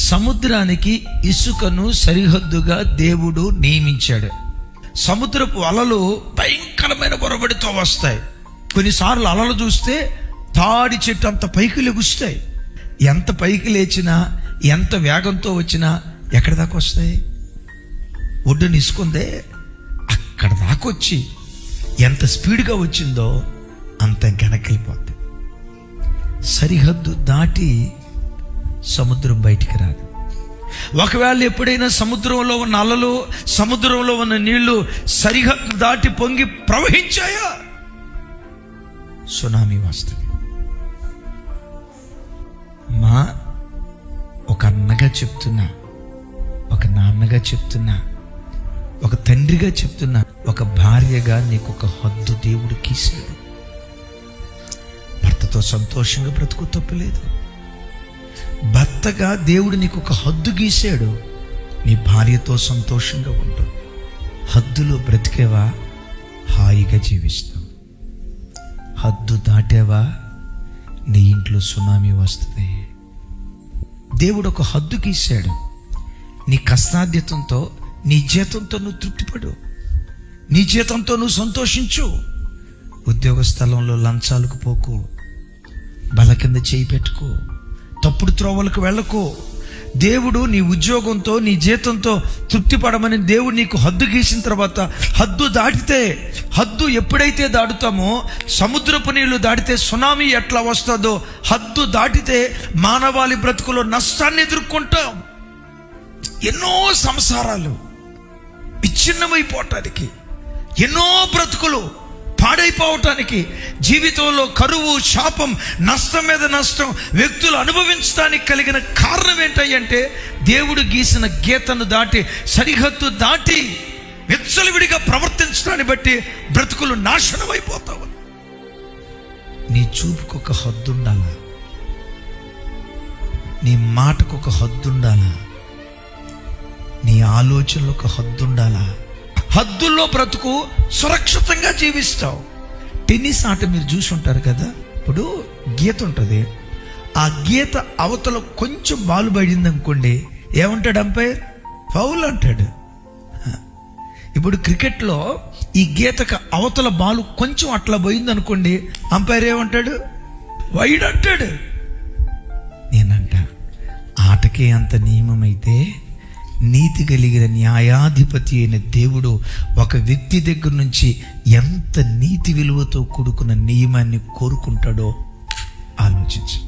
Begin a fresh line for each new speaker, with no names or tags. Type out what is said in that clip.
సముద్రానికి ఇసుకను సరిహద్దుగా దేవుడు నియమించాడు. సముద్రపు అలలు భయంకరమైన బొరబడితో వస్తాయి. కొన్నిసార్లు అలలు చూస్తే తాడి చెట్టు అంత పైకి లెగుస్తాయి. ఎంత పైకి లేచినా, ఎంత వేగంతో వచ్చినా ఎక్కడి దాకా వస్తాయి? ఒడ్డుని ఇసుకుందే అక్కడ దాకా వచ్చి ఎంత స్పీడ్గా వచ్చిందో అంత వెనకెళ్ళిపోద్ది. సరిహద్దు దాటి సముద్రం బయటికి రాదు. ఒకవేళ ఎప్పుడైనా సముద్రంలో ఉన్న అలలు, సముద్రంలో ఉన్న నీళ్లు సరిహద్దు దాటి పొంగి ప్రవహించాయా, సునామీ వస్తుంది. మా ఒక అన్నగా చెప్తున్నా, ఒక నాన్నగా చెప్తున్నా, ఒక తండ్రిగా చెప్తున్నా, ఒక భార్యగా నీకు ఒక హద్దు దేవుడు గీశాడు. భర్తతో సంతోషంగా బ్రతుకు, తప్పులేదు. భర్తగా దేవుడు నీకు ఒక హద్దు గీశాడు. నీ భార్యతో సంతోషంగా ఉండు. హద్దులో బ్రతికేవా, హాయిగా జీవిస్తావు. హద్దు దాటేవా, నీ ఇంట్లో సునామీ వస్తుంది. దేవుడు ఒక హద్దు గీశాడు. నీ కష్టాధ్యతంతో, నీ జీతంతో నువ్వు తృప్తిపడు. నీ జీతంతో నువ్వు సంతోషించు. ఉద్యోగ స్థలంలో లంచాలకు పోకు, బల కింద చేయి పెట్టుకో, తప్పుడు త్రోవలకు వెళ్ళకు. దేవుడు నీ ఉద్యోగంతో, నీ జీతంతో తృప్తి పడమని దేవుడు నీకు హద్దు గీసిన తర్వాత, హద్దు దాటితే, హద్దు ఎప్పుడైతే దాటుతామో, సముద్రపు నీళ్లు దాటితే సునామీ ఎట్లా వస్తుందో, హద్దు దాటితే మానవాళి బ్రతుకులో నష్టాన్ని ఎదుర్కొంటాం. ఎన్నో సంసారాలు విచ్ఛిన్నమైపోవటానికి, ఎన్నో బ్రతుకులు పాడైపోవటానికి, జీవితంలో కరువు, శాపం, నష్టం మీద నష్టం వ్యక్తులు అనుభవించడానికి కలిగిన కారణం ఏంటంటే, దేవుడు గీసిన గీతను దాటి, సరిహద్దు దాటి విచ్చలవిడిగా ప్రవర్తించడాన్ని బట్టి బ్రతుకులు నాశనం అయిపోతావు. నీ చూపుకు ఒక హద్దు ఉండాలా, నీ మాటకు ఒక హద్దు ఉండాలా, నీ ఆలోచనలో ఒక హద్దు ఉండాలా. హద్దుల్లో బ్రతుకు, సురక్షితంగా జీవిస్తావు. టెన్నిస్ ఆట మీరు చూసి ఉంటారు కదా. ఇప్పుడు గీత ఉంటుంది, ఆ గీత అవతల కొంచెం బాల్ పడింది అనుకోండి, ఏమంటాడు అంపైర్? ఫౌల్ అంటాడు. ఇప్పుడు క్రికెట్లో ఈ గీతకు అవతల బాల్ కొంచెం అట్లా పోయింది అనుకోండి, అంపైర్ ఏమంటాడు? వైడ్ అంటాడు. నేనంట, ఆటకే అంత నియమం అయితే నీతి కలిగిన న్యాయాధిపతి అయిన దేవుడు ఒక వ్యక్తి దగ్గర నుంచి ఎంత నీతి విలువతో కూడుకున్న నియమాన్ని కోరుకుంటాడో ఆలోచించు.